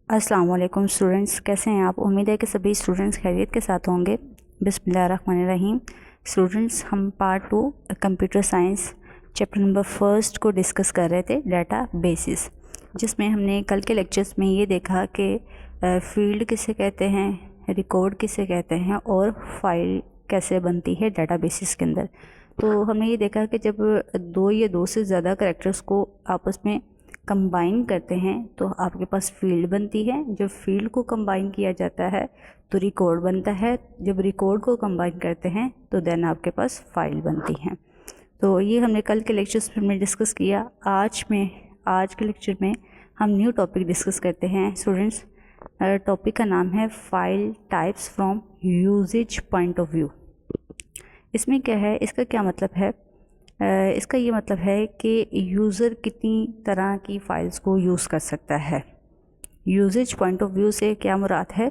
अस्सलाम वालेकुम स्टूडेंट्स, कैसे हैं आप। उम्मीद है कि सभी स्टूडेंट्स खैरियत के साथ होंगे। बिस्मिल्लाहिर्रहमानिर्रहीम। स्टूडेंट्स, हम part 2 computer science chapter number first को डिस्कस कर रहे थे, डाटा बेसिस, जिसमें हमने कल के लेक्चर्स में ये देखा कि फील्ड किसे कहते हैं, रिकॉर्ड किसे कहते हैं और फाइल कैसे बनती है डाटा बेसिस के अंदर। तो हमने ये देखा कि जब दो या दो से ज़्यादा करैक्टर्स को आपस में कंबाइन करते हैं तो आपके पास फील्ड बनती है। जब फील्ड को कंबाइन किया जाता है तो रिकॉर्ड बनता है। जब रिकॉर्ड को कंबाइन करते हैं तो देन आपके पास फाइल बनती है। तो ये हमने कल के लेक्चर्स में डिस्कस किया। आज के लेक्चर में हम न्यू टॉपिक डिस्कस करते हैं स्टूडेंट्स। टॉपिक का नाम है file types from usage point of view. इसमें क्या है, इसका क्या मतलब है? इसका ये मतलब है कि यूज़र कितनी तरह की फ़ाइल्स को यूज़ कर सकता है। यूजेज पॉइंट ऑफ व्यू से क्या मुराद है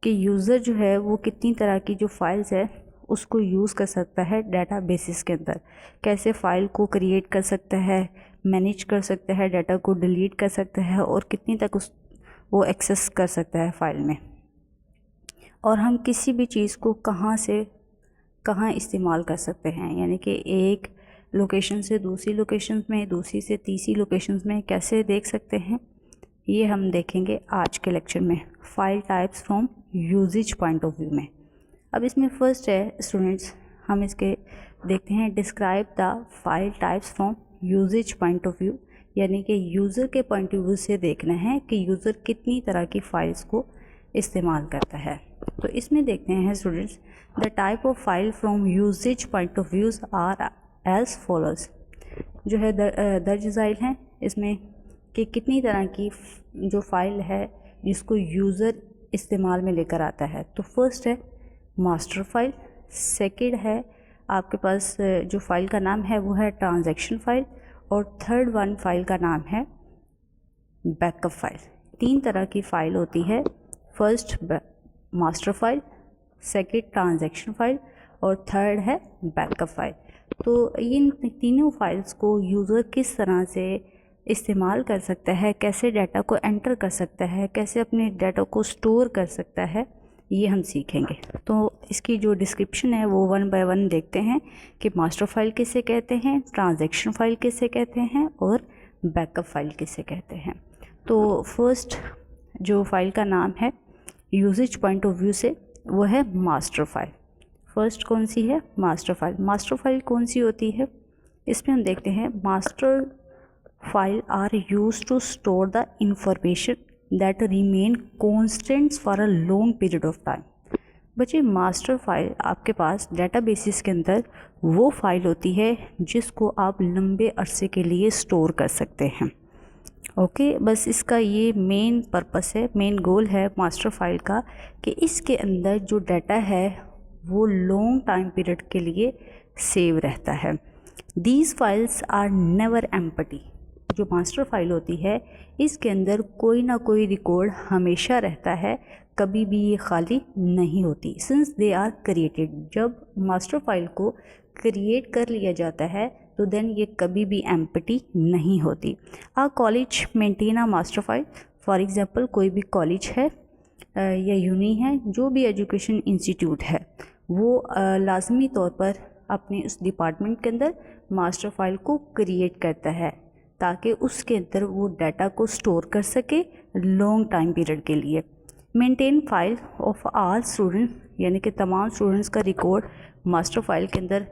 कि यूज़र जो है वो कितनी तरह की जो फाइल्स है उसको यूज़ कर सकता है डाटा बेसिस के अंदर। कैसे फ़ाइल को क्रिएट कर सकता है, मैनेज कर सकता है, डाटा को डिलीट कर सकता है और कितनी तक वो एक्सेस कर सकता है फ़ाइल में। और हम किसी भी चीज़ को कहाँ से कहाँ इस्तेमाल कर सकते हैं, यानी कि एक लोकेशन से दूसरी लोकेशन में, दूसरी से तीसरी लोकेशन में कैसे देख सकते हैं, ये हम देखेंगे आज के लेक्चर में file types from usage point of view में। अब इसमें फर्स्ट है स्टूडेंट्स, हम इसके देखते हैं describe the file types from usage point of view, यानी कि यूज़र के पॉइंट ऑफ व्यू से देखना है कि यूज़र कितनी तरह की फ़ाइल्स को इस्तेमाल करता है। तो इसमें देखते हैं students, the type of file from usage point of views are as follows. जो है दर्ज ज़ाइल हैं इसमें कि कितनी तरह की जो फ़ाइल है जिसको यूज़र इस्तेमाल में लेकर आता है। तो फर्स्ट है मास्टर फाइल, सेकंड है आपके पास जो फ़ाइल का नाम है वो है ट्रांजैक्शन फ़ाइल, और थर्ड वन फ़ाइल का नाम है बैकअप फाइल। तीन तरह की फ़ाइल होती है, first master file, second transaction file और थर्ड है बैकअप फाइल। तो इन तीनों फाइल्स को यूज़र किस तरह से इस्तेमाल कर सकता है, कैसे डाटा को एंटर कर सकता है, कैसे अपने डाटा को स्टोर कर सकता है, ये हम सीखेंगे। तो इसकी जो डिस्क्रिप्शन है वो वन बाय वन देखते हैं कि मास्टर फाइल किसे कहते हैं, ट्रांजैक्शन फाइल किसे कहते हैं और बैकअप फाइल किसे कहते हैं। तो फर्स्ट जो फाइल का नाम है यूजेज पॉइंट ऑफ व्यू से वो है मास्टर फाइल। फर्स्ट कौन सी है? Master file. मास्टर फाइल कौन सी होती है? इसमें हम देखते हैं master file are use to store the information that remain constants for a long period of time. बच्चे, मास्टर फाइल आपके पास डाटा बेसिस के अंदर वो फाइल होती है जिसको आप लंबे अरसे के लिए स्टोर कर सकते हैं। ओके, बस इसका ये मेन पर्पस है, मेन गोल है मास्टर फाइल का कि इसके अंदर जो डाटा है वो लॉन्ग टाइम पीरियड के लिए सेव रहता है। These files are never empty. जो मास्टर फाइल होती है इसके अंदर कोई ना कोई रिकॉर्ड हमेशा रहता है, कभी भी ये खाली नहीं होती। सिंस दे आर क्रिएटेड, जब मास्टर फाइल को क्रिएट कर लिया जाता है तो देन ये कभी भी एम्प्टी नहीं होती। A college maintain a master file. For example, कोई भी कॉलेज है या यूनी है, जो भी एजुकेशन इंस्टीट्यूट है, वो लाजमी तौर पर अपने उस डिपार्टमेंट के अंदर मास्टर फाइल को क्रिएट करता है ताकि उसके अंदर वो डाटा को स्टोर कर सके लॉन्ग टाइम पीरियड के लिए। Maintain file of all student, यानी कि तमाम स्टूडेंट्स का रिकॉर्ड मास्टर फाइल के अंदर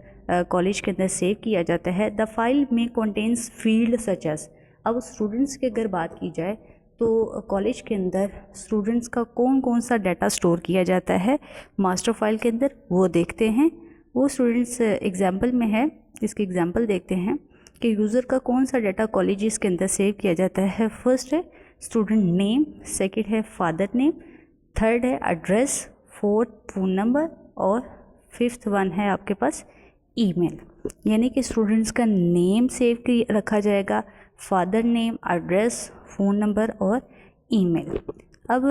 कॉलेज के अंदर सेव किया जाता है। द फाइल में कंटेन्स फील्ड सच एज। अब स्टूडेंट्स की अगर बात की जाए तो कॉलेज के अंदर स्टूडेंट्स का कौन कौन सा डाटा स्टोर किया जाता है मास्टर फाइल के अंदर, वो देखते हैं। वो स्टूडेंट्स एग्जाम्पल में है, इसकी एग्जाम्पल देखते हैं कि यूज़र का कौन सा डाटा कॉलेजेस के अंदर सेव किया जाता है। फर्स्ट है स्टूडेंट नेम, सेकंड है फादर नेम, थर्ड है एड्रेस, फोर्थ फ़ोन नंबर और फिफ्थ वन है आपके पास ईमेल। यानी कि स्टूडेंट्स का नेम सेव रखा जाएगा, father name, address, phone number और ईमेल। अब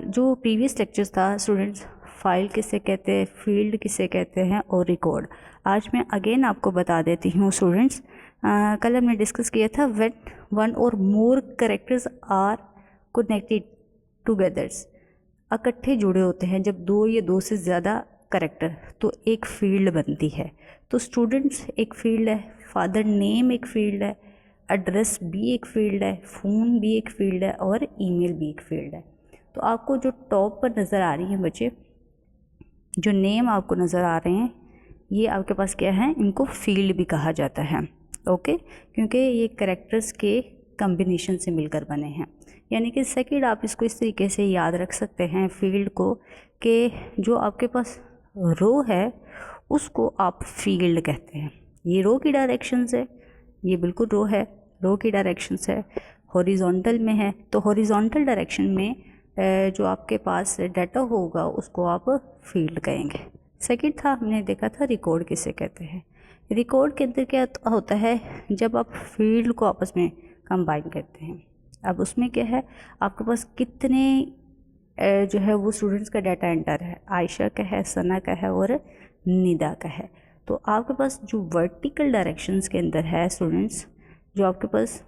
जो प्रीवियस लेक्चर्स था स्टूडेंट्स, फाइल किसे कहते हैं, फील्ड किसे कहते हैं और रिकॉर्ड, आज मैं अगेन आपको बता देती हूँ स्टूडेंट्स। कल हमने डिस्कस किया था व्हेन वन और मोर कैरेक्टर्स आर कनेक्टेड टुगेदर्स, इकट्ठे जुड़े होते हैं जब दो या दो से ज़्यादा करेक्टर, तो एक फील्ड बनती है। तो स्टूडेंट्स एक फील्ड है, फादर नेम एक फील्ड है, एड्रेस भी एक फील्ड है, फ़ोन भी एक फील्ड है और ईमेल भी एक फील्ड है। तो आपको जो टॉप पर नज़र आ रही हैं बच्चे, जो नेम आपको नज़र आ रहे हैं, ये आपके पास क्या है, इनको फील्ड भी कहा जाता है। ओके, क्योंकि ये कैरेक्टर्स के कम्बिनेशन से मिलकर बने हैं। यानी कि सेकंड आप इसको इस तरीके से याद रख सकते हैं फील्ड को, कि जो आपके पास रो है उसको आप फील्ड कहते हैं। ये रो की डायरेक्शंस है, ये बिल्कुल रो है, रो की डायरेक्शंस है, हॉरिजॉन्टल में है, तो हॉरिजॉन्टल डायरेक्शन में जो आपके पास डाटा होगा उसको आप फील्ड कहेंगे। सेकंड था, हमने देखा था रिकॉर्ड किसे कहते हैं। रिकॉर्ड के अंदर क्या होता है, जब आप फील्ड को आपस में कंबाइन करते हैं, अब उसमें क्या है, आपके पास कितने जो है वो स्टूडेंट्स का डाटा एंटर है, आयशा का है, सना का है और निदा का है। तो आपके पास जो वर्टिकल डायरेक्शंस के अंदर है स्टूडेंट्स, जो आपके पास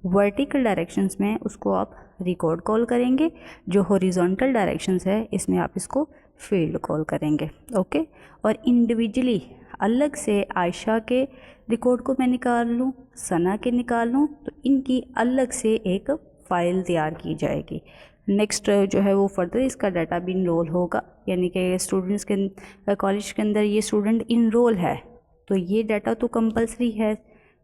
वर्टिकल डायरेक्शंस में उसको आप रिकॉर्ड कॉल करेंगे, जो हॉरिजॉन्टल डायरेक्शंस है इसमें आप इसको फील्ड कॉल करेंगे। ओके, और इंडिविजुअली अलग से आयशा के रिकॉर्ड को मैं निकाल लूँ, सना के निकाल लूँ, तो इनकी अलग से एक फ़ाइल तैयार की जाएगी। नेक्स्ट जो है वो फर्दर इसका डाटा भी इनरोल होगा, यानी कि स्टूडेंट्स के कॉलेज के अंदर ये स्टूडेंट इनरोल है, तो ये डाटा तो कंपलसरी है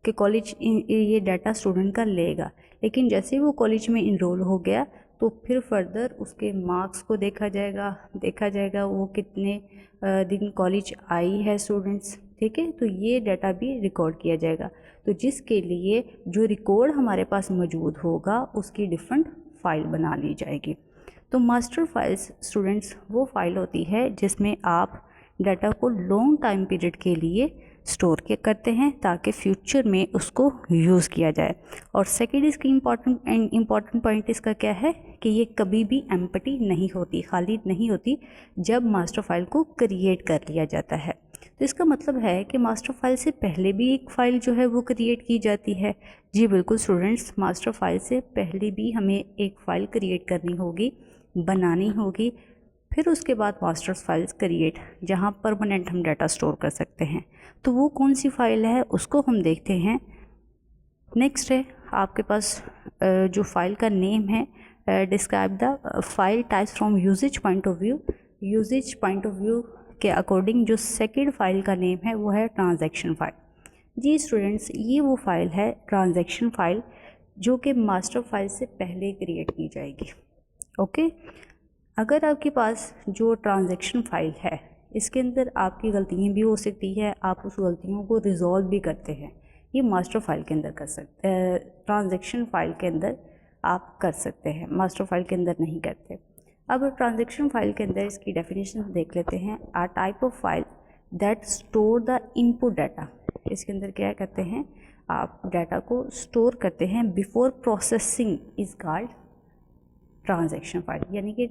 कि कॉलेज ये डाटा स्टूडेंट का लेगा। लेकिन जैसे वो कॉलेज में इनरोल हो गया तो फिर फर्दर उसके मार्क्स को देखा जाएगा वो कितने दिन कॉलेज आई है स्टूडेंट्स, ठीक है, तो ये डाटा भी रिकॉर्ड किया जाएगा। तो जिसके लिए जो रिकॉर्ड हमारे पास मौजूद होगा उसकी डिफरेंट फ़ाइल बना ली जाएगी। तो मास्टर फाइल्स स्टूडेंट्स वो फाइल होती है जिसमें आप डाटा को लॉन्ग टाइम पीरियड के लिए स्टोर करते हैं ताकि फ्यूचर में उसको यूज़ किया जाए। और सेकेंड इसकी इम्पॉर्टेंट पॉइंट इसका क्या है कि ये कभी भी एम्प्टी नहीं होती, खाली नहीं होती जब मास्टर फाइल को क्रिएट कर लिया जाता है। तो इसका मतलब है कि मास्टर फाइल से पहले भी एक फ़ाइल जो है वो क्रिएट की जाती है। जी बिल्कुल स्टूडेंट्स, मास्टर फाइल से पहले भी हमें एक फ़ाइल क्रिएट करनी होगी, बनानी होगी, फिर उसके बाद मास्टर फाइल्स क्रिएट, जहाँ परमानेंट हम डाटा स्टोर कर सकते हैं। तो वो कौन सी फ़ाइल है उसको हम देखते हैं। नेक्स्ट है आपके पास जो फाइल का नेम है, describe the file types from usage point of view. Usage point of view के अकॉर्डिंग जो सेकेंड फाइल का नेम है वो है ट्रांजैक्शन फाइल। जी स्टूडेंट्स, ये वो फाइल है ट्रांजैक्शन फाइल जो कि मास्टर फाइल से पहले क्रिएट की जाएगी। ओके, अगर आपके पास जो ट्रांजैक्शन फाइल है इसके अंदर आपकी गलतियाँ भी हो सकती है, आप उस गलतियों को रिजॉल्व भी करते हैं, ये मास्टर फाइल के अंदर कर सकते हैं, ट्रांजैक्शन फाइल के अंदर आप कर सकते हैं, मास्टर फाइल के अंदर नहीं करते। अब ट्रांजैक्शन फाइल के अंदर इसकी डेफिनेशन देख लेते हैं। A type of file that store the input data. इसके अंदर क्या करते हैं, आप डाटा को स्टोर करते हैं before processing is called transaction file. यानी कि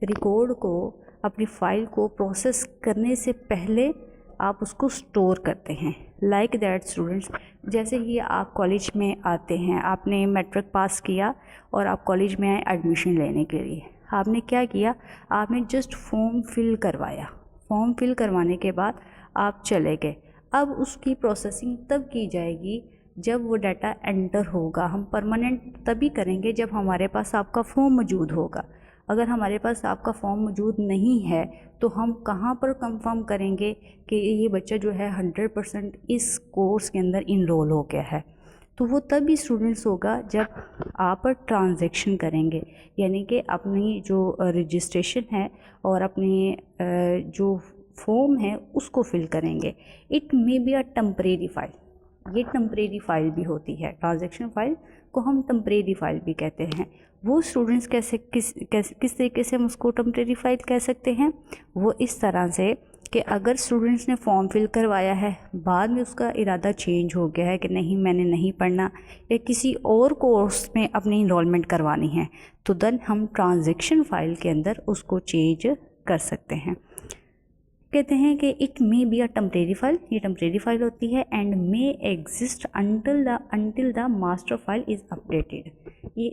रिकॉर्ड को, अपनी फ़ाइल को प्रोसेस करने से पहले आप उसको स्टोर करते हैं। लाइक दैट स्टूडेंट्स, जैसे ही आप कॉलेज में आते हैं, आपने मैट्रिक पास किया और आप कॉलेज में आए एडमिशन लेने के लिए, आपने क्या किया, आपने जस्ट फॉर्म फिल करवाया, फॉर्म फिल करवाने के बाद आप चले गए। अब उसकी प्रोसेसिंग तब की जाएगी जब वो डाटा एंटर होगा। हम परमानेंट तभी करेंगे जब हमारे पास आपका फॉर्म मौजूद होगा। अगर हमारे पास आपका फॉर्म मौजूद नहीं है तो हम कहाँ पर कंफर्म करेंगे कि ये बच्चा जो है 100% इस कोर्स के अंदर इनरोल हो गया है। तो वो तभी स्टूडेंट्स होगा जब आप ट्रांजैक्शन करेंगे, यानी कि अपनी जो रजिस्ट्रेशन है और अपनी जो फॉर्म है उसको फिल करेंगे। It may be a temporary file, ये टेम्परेरी फाइल भी होती है, ट्रांजैक्शन फाइल को हम टेम्परेरी फाइल भी कहते हैं। वो स्टूडेंट्स किस तरीके से हम उसको टेम्परेरी फाइल कह सकते हैं, वो इस तरह से कि अगर स्टूडेंट्स ने फॉर्म फिल करवाया है, बाद में उसका इरादा चेंज हो गया है कि नहीं मैंने नहीं पढ़ना या किसी और कोर्स में अपनी इनरोलमेंट करवानी है, तो देन हम ट्रांजैक्शन फाइल के अंदर उसको चेंज कर सकते हैं। कहते हैं कि it may be a temporary file, ये टेम्परेरी फाइल होती है, and may exist until the master file is updated. ये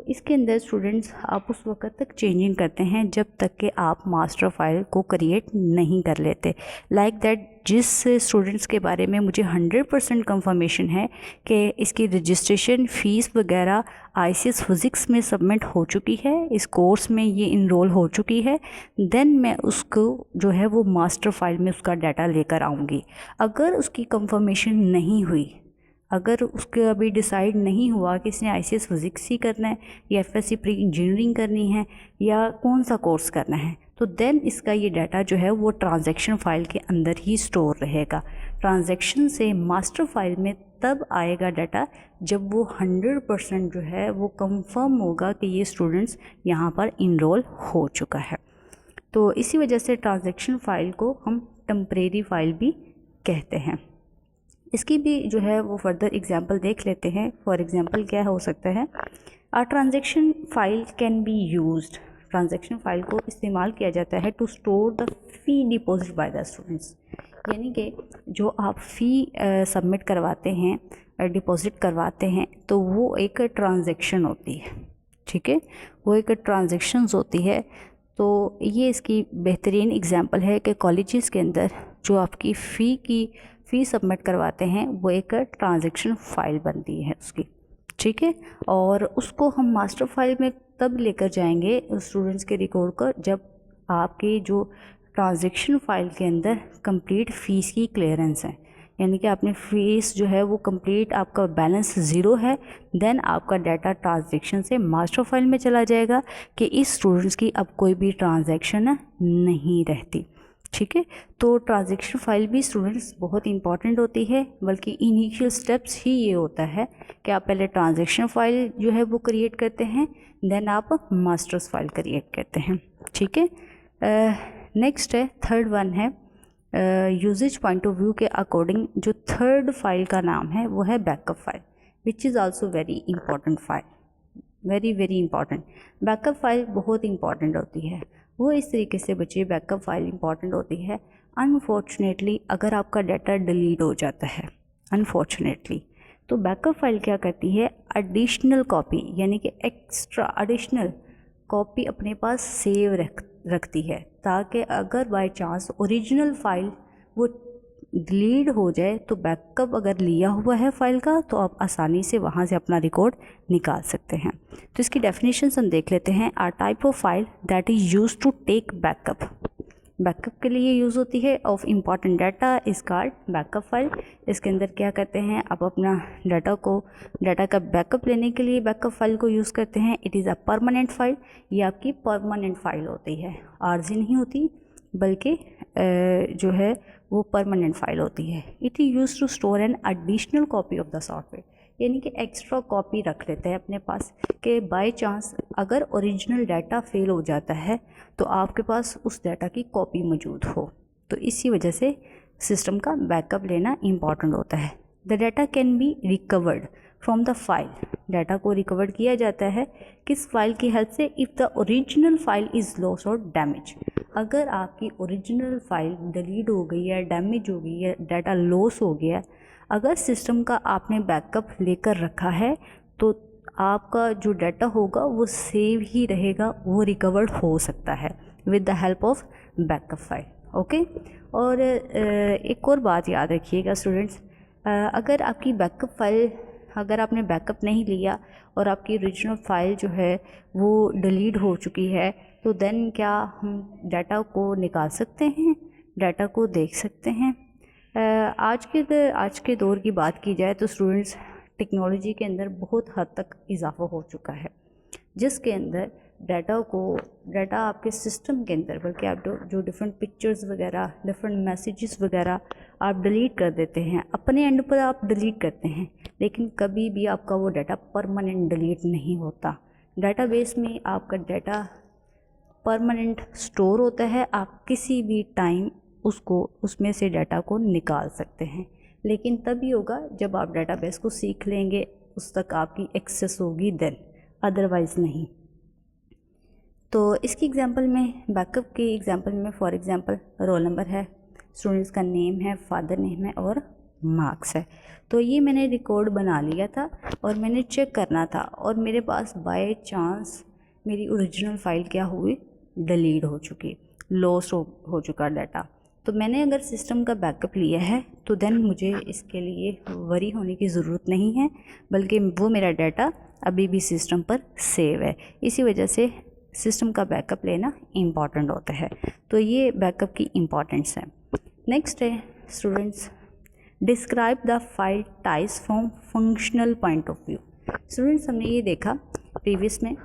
इसके अंदर स्टूडेंट्स आप उस वक्त तक चेंजिंग करते हैं जब तक कि आप मास्टर फाइल को क्रिएट नहीं कर लेते। लाइक दैट, जिस स्टूडेंट्स के बारे में मुझे 100% कंफर्मेशन है कि इसकी रजिस्ट्रेशन फ़ीस वगैरह ICS फिज़िक्स में सबमिट हो चुकी है, इस कोर्स में ये इनरोल हो चुकी है, देन मैं उसको जो है वो मास्टर फाइल में उसका डाटा लेकर आऊँगी। अगर उसकी कंफर्मेशन नहीं हुई, अगर उसके अभी डिसाइड नहीं हुआ कि इसने ICS फिज़िक्स ही करना है या FSC प्री इंजीनियरिंग करनी है या कौन सा कोर्स करना है, तो देन इसका ये डाटा जो है वो ट्रांजैक्शन फ़ाइल के अंदर ही स्टोर रहेगा। ट्रांजैक्शन से मास्टर फाइल में तब आएगा डाटा जब वो 100% जो है वो कंफर्म होगा कि ये स्टूडेंट्स यहाँ पर इनरोल हो चुका है। तो इसी वजह से ट्रांजैक्शन फ़ाइल को हम टेम्परेरी फाइल भी कहते हैं। इसकी भी जो है वो फर्दर एग्जांपल देख लेते हैं। फॉर एग्जांपल क्या हो सकता है, a transaction file can be used, transaction file को इस्तेमाल किया जाता है to store the fee deposit by the students. यानी कि जो आप फ़ी सबमिट करवाते हैं, डिपॉजिट करवाते हैं, तो वो एक ट्रांजैक्शन होती है, ठीक है, वो एक ट्रांजैक्शंस होती है। तो ये इसकी बेहतरीन एग्जांपल है कि कॉलेजेस के अंदर जो आपकी फ़ी सबमिट करवाते हैं वो एक ट्रांजैक्शन फ़ाइल बनती है उसकी, ठीक है। और उसको हम मास्टर फाइल में तब लेकर जाएंगे स्टूडेंट्स के रिकॉर्ड को जब आपकी जो ट्रांजैक्शन फ़ाइल के अंदर कंप्लीट फ़ीस की क्लियरेंस है, यानी कि आपने फ़ीस जो है वो कंप्लीट, आपका बैलेंस ज़ीरो है, देन आपका डाटा ट्रांजैक्शन से मास्टर फाइल में चला जाएगा कि इस स्टूडेंट्स की अब कोई भी ट्रांजैक्शन नहीं रहती, ठीक है। तो ट्रांजैक्शन फ़ाइल भी स्टूडेंट्स बहुत इंपॉर्टेंट होती है, बल्कि इनिशियल स्टेप्स ही ये होता है कि आप पहले ट्रांजैक्शन फ़ाइल जो है वो क्रिएट करते हैं, देन आप मास्टर्स फाइल क्रिएट करते हैं, ठीक है। नेक्स्ट है, थर्ड वन है, यूजेज पॉइंट ऑफ व्यू के अकॉर्डिंग जो थर्ड फाइल का नाम है वो है backup file, which is also very important file, very very important. Backup file बहुत इंपॉर्टेंट होती है। वो इस तरीके से बच्चे बैकअप फाइल इंपॉर्टेंट होती है, अनफॉर्चुनेटली अगर आपका डाटा डिलीट हो जाता है, अनफॉर्चुनेटली, तो बैकअप फाइल क्या करती है, एडिशनल कॉपी यानी कि एक्स्ट्रा एडिशनल कॉपी अपने पास सेव रखती है, ताकि अगर बाय चांस ओरिजिनल फाइल वो डिलीट हो जाए तो बैकअप अगर लिया हुआ है फाइल का तो आप आसानी से वहाँ से अपना रिकॉर्ड निकाल सकते हैं। तो इसकी डेफिनेशन हम देख लेते हैं। A type of file that is use to take backup, backup के लिए यूज़ होती है of important data is called backup file. इसके अंदर क्या करते हैं, आप अपना डाटा का बैकअप लेने के लिए बैकअप फाइल को यूज़ करते हैं। It is a permanent file, ये आपकी परमानेंट फाइल होती है, आर्जी नहीं होती, बल्कि जो है वो परमानेंट फाइल होती है। It is use to store an additional copy of the software, यानी कि एक्स्ट्रा कॉपी रख लेते हैं अपने पास कि बाय चांस अगर ओरिजिनल डाटा फेल हो जाता है तो आपके पास उस डाटा की कॉपी मौजूद हो। तो इसी वजह से सिस्टम का बैकअप लेना इम्पॉर्टेंट होता है। The data can be recovered from the file, data को रिकवर किया जाता है किस फाइल की हेल्प से, if the original file is loss और डैमेज। अगर आपकी ओरिजिनल फाइल डिलीट हो गई है, डैमेज हो गई है, डाटा लॉस हो गया, अगर सिस्टम का आपने बैकअप लेकर रखा है तो आपका जो डाटा होगा वो सेव ही रहेगा, वो रिकवर्ड हो सकता है with the help of backup file, okay. और एक और बात याद रखिएगा स्टूडेंट्स, अगर आपकी बैकअप फाइल, अगर आपने बैकअप नहीं लिया और आपकी ओरिजिनल फाइल जो है वो डिलीट हो चुकी है, तो देन क्या हम डाटा को निकाल सकते हैं, डाटा को देख सकते हैं? आज के दौर की बात की जाए तो स्टूडेंट्स, टेक्नोलॉजी के अंदर बहुत हद तक इजाफा हो चुका है, जिसके अंदर डाटा आपके सिस्टम के अंदर, बल्कि आप जो डिफरेंट पिक्चर्स वगैरह, डिफरेंट मैसेजेस वगैरह आप डिलीट कर देते हैं, अपने एंड पर आप डिलीट करते हैं, लेकिन कभी भी आपका वो डाटा परमानेंट डिलीट नहीं होता। डाटाबेस में आपका डाटा परमानेंट स्टोर होता है, आप किसी भी टाइम उसमें से डाटा को निकाल सकते हैं, लेकिन तभी होगा जब आप डाटाबेस को सीख लेंगे, उस तक आपकी एक्सेस होगी, देन अदरवाइज़ नहीं। तो इसकी एग्जांपल में, बैकअप की एग्जांपल में फॉर एग्जांपल रोल नंबर है, स्टूडेंट्स का नेम है, फादर नेम है और मार्क्स है। तो ये मैंने रिकॉर्ड बना लिया था और मैंने चेक करना था, और मेरे पास बाय चांस मेरी ओरिजिनल फ़ाइल क्या हुई, डिलीट हो चुकी, लॉस हो चुका डाटा। तो मैंने अगर सिस्टम का बैकअप लिया है तो देन मुझे इसके लिए वरी होने की ज़रूरत नहीं है, बल्कि वो मेरा डाटा अभी भी सिस्टम पर सेव है। इसी वजह से सिस्टम का बैकअप लेना इम्पॉर्टेंट होता है। तो ये बैकअप की इम्पॉर्टेंस है। नेक्स्ट है students, describe the file types from functional point of view. Students, हमने ये देखा प्रीवियस में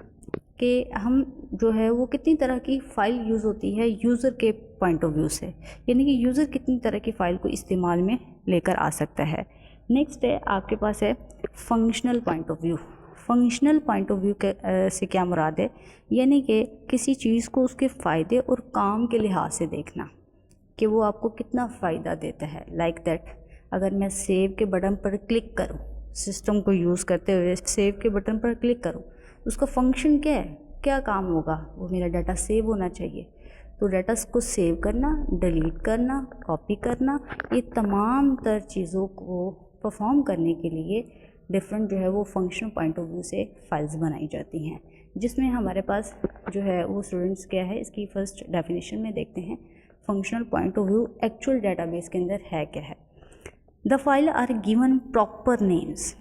कि हम जो है वो कितनी तरह की फ़ाइल यूज़ होती है यूज़र के पॉइंट ऑफ व्यू से, यानी कि यूज़र कितनी तरह की फ़ाइल को इस्तेमाल में लेकर आ सकता है। नेक्स्ट है आपके पास है functional point of view. Functional point of view से क्या मुराद है, यानी कि किसी चीज़ को उसके फ़ायदे और काम के लिहाज से देखना कि वो आपको कितना फ़ायदा देता है। लाइक दैट, अगर मैं सेव के बटन पर क्लिक करूँ, सिस्टम को यूज़ करते हुए सेव के बटन पर क्लिक करूँ, उसका फंक्शन क्या है, क्या काम होगा, वो मेरा डाटा सेव होना चाहिए। तो डाटा को सेव करना, डिलीट करना, कॉपी करना, ये तमाम तर चीज़ों को परफॉर्म करने के लिए डिफरेंट जो है वो फंक्शनल पॉइंट ऑफ व्यू से फाइल्स बनाई जाती हैं, जिसमें हमारे पास जो है वो स्टूडेंट्स क्या है, इसकी फर्स्ट डेफिनेशन में देखते हैं। Functional point of view actual database के अंदर है क्या है। The file are given proper names.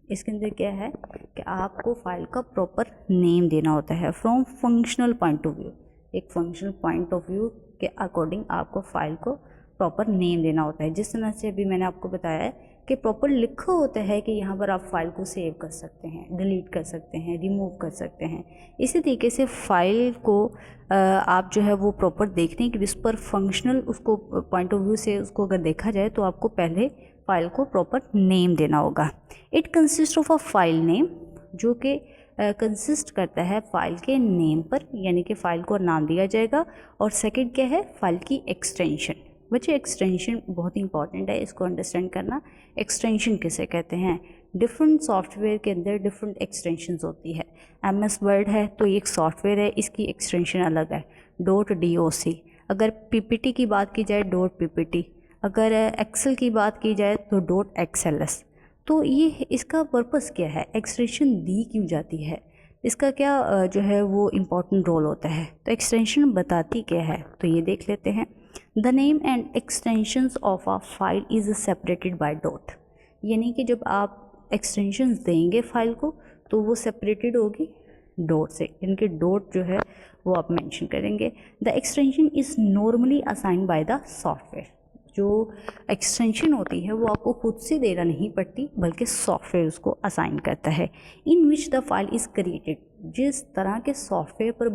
इसके अंदर क्या है कि आपको फाइल का प्रॉपर नेम देना होता है from functional point of view. एक फंक्शनल पॉइंट ऑफ व्यू के अकॉर्डिंग आपको फाइल को प्रॉपर नेम देना होता है। जिस तरह से अभी मैंने आपको बताया है कि प्रॉपर लिखा होता है कि यहाँ पर आप फाइल को सेव कर सकते हैं, डिलीट कर सकते हैं, रिमूव कर सकते हैं। इसी तरीके से फाइल को आप जो है वो प्रॉपर देखने के, इस पर फंक्शनल उसको पॉइंट ऑफ व्यू से उसको अगर देखा जाए तो आपको पहले फाइल को प्रॉपर नेम देना होगा। It consist of a file name, जो कि कंसिस्ट करता है फाइल के नेम पर, यानी कि फ़ाइल को नाम दिया जाएगा। और सेकंड क्या है, फाइल की एक्सटेंशन। बच्चे एक्सटेंशन बहुत इंपॉर्टेंट है, इसको अंडरस्टैंड करना। एक्सटेंशन किसे कहते हैं, डिफरेंट सॉफ्टवेयर के अंदर डिफरेंट एक्सटेंशंस होती है। MS वर्ड है तो ये एक सॉफ्टवेयर है, इसकी एक्सटेंशन अलग है, .doc। अगर PPT की बात की जाए .ppt, अगर एक्सेल की बात की जाए तो .xls। तो ये इसका पर्पस क्या है, एक्सटेंशन दी क्यों जाती है, इसका क्या जो है वो इम्पॉर्टेंट रोल होता है। तो एक्सटेंशन बताती क्या है, तो ये देख लेते हैं। The name and extensions of a file is separated by dot, यानी कि जब आप एक्सटेंशंस देंगे फाइल को तो वो सेपरेटेड होगी डॉट से, इनके डॉट जो है वो आप मेंशन करेंगे। The extension is normally assign by the software. जो एक्सटेंशन होती है वो आपको खुद से देना नहीं पड़ती, बल्कि सॉफ्टवेयर उसको असाइन करता है। In which the file is created, जिस तरह के सॉफ्टवेयर पर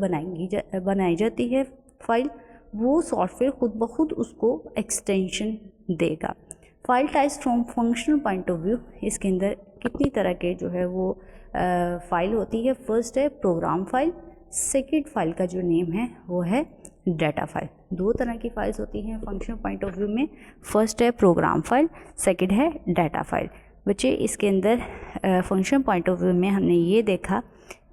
बनाई जाती है फाइल, वो सॉफ्टवेयर खुद ब खुद उसको एक्सटेंशन देगा। File types from functional point of view, इसके अंदर कितनी तरह के जो है वो फाइल होती है। फर्स्ट है प्रोग्राम फाइल, सेकेंड फाइल का जो नेम है वो है डाटा फाइल। दो तरह की फाइल्स होती हैं फंक्शनल पॉइंट ऑफ व्यू में, फर्स्ट है प्रोग्राम फाइल, सेकेंड है डाटा फाइल। बच्चे इसके अंदर फंक्शनल पॉइंट ऑफ व्यू में हमने ये देखा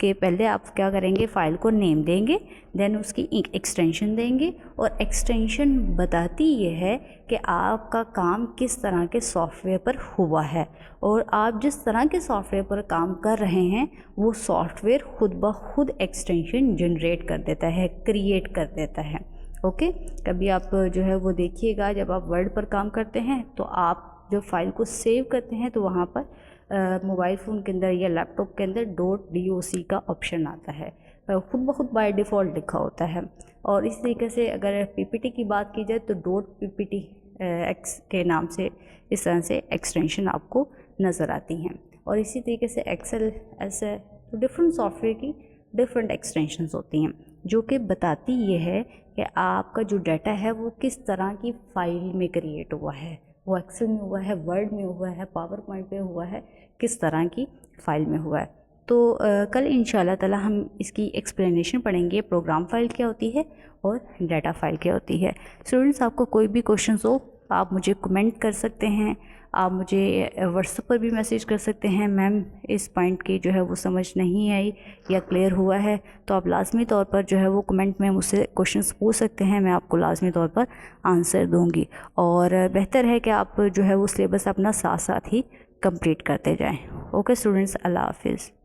कि पहले आप क्या करेंगे, फ़ाइल को नेम देंगे, देन उसकी एक एक्सटेंशन देंगे, और एक्सटेंशन बताती ये है कि आपका काम किस तरह के सॉफ्टवेयर पर हुआ है, और आप जिस तरह के सॉफ्टवेयर पर काम कर रहे हैं वो सॉफ्टवेयर खुद ब खुद एक्सटेंशन जनरेट कर देता है, क्रिएट कर देता है। ओके, कभी आप जो है वो देखिएगा, जब आप वर्ड पर काम करते हैं तो आप जब फाइल को सेव करते हैं तो वहाँ पर मोबाइल फ़ोन के अंदर या लैपटॉप के अंदर .doc का ऑप्शन आता है, खुद ब खुद बाय डिफ़ॉल्ट लिखा होता है। और इस तरीके से अगर PPT की बात की जाए तो .ppt x के नाम से इस तरह से एक्सटेंशन आपको नज़र आती हैं। और इसी तरीके से एक्सेल ऐसे, तो डिफरेंट सॉफ्टवेयर की डिफरेंट एक्सटेंशंस होती हैं, जो कि बताती ये है कि आपका जो डाटा है वो किस तरह की फ़ाइल में क्रिएट हुआ है, वो एक्सेल में हुआ है, वर्ड में हुआ है, पावर पॉइंट में हुआ है, किस तरह की फ़ाइल में हुआ है। तो कल इंशाल्लाह ताला हम इसकी एक्सप्लेनेशन पढ़ेंगे, प्रोग्राम फाइल क्या होती है और डाटा फाइल क्या होती है। स्टूडेंट्स, आपको कोई भी क्वेश्चंस हो आप मुझे कमेंट कर सकते हैं, आप मुझे व्हाट्सएप पर भी मैसेज कर सकते हैं, मैम इस पॉइंट की जो है वो समझ नहीं आई या क्लियर हुआ है, तो आप लाजमी तौर पर जो है वो कमेंट में मुझसे क्वेश्चंस पूछ सकते हैं, मैं आपको लाजमी तौर पर आंसर दूंगी। और बेहतर है कि आप जो है वो सिलेबस अपना साथ साथ ही कंप्लीट करते जाएं। ओके स्टूडेंट्स, अल्लाह हाफिज़।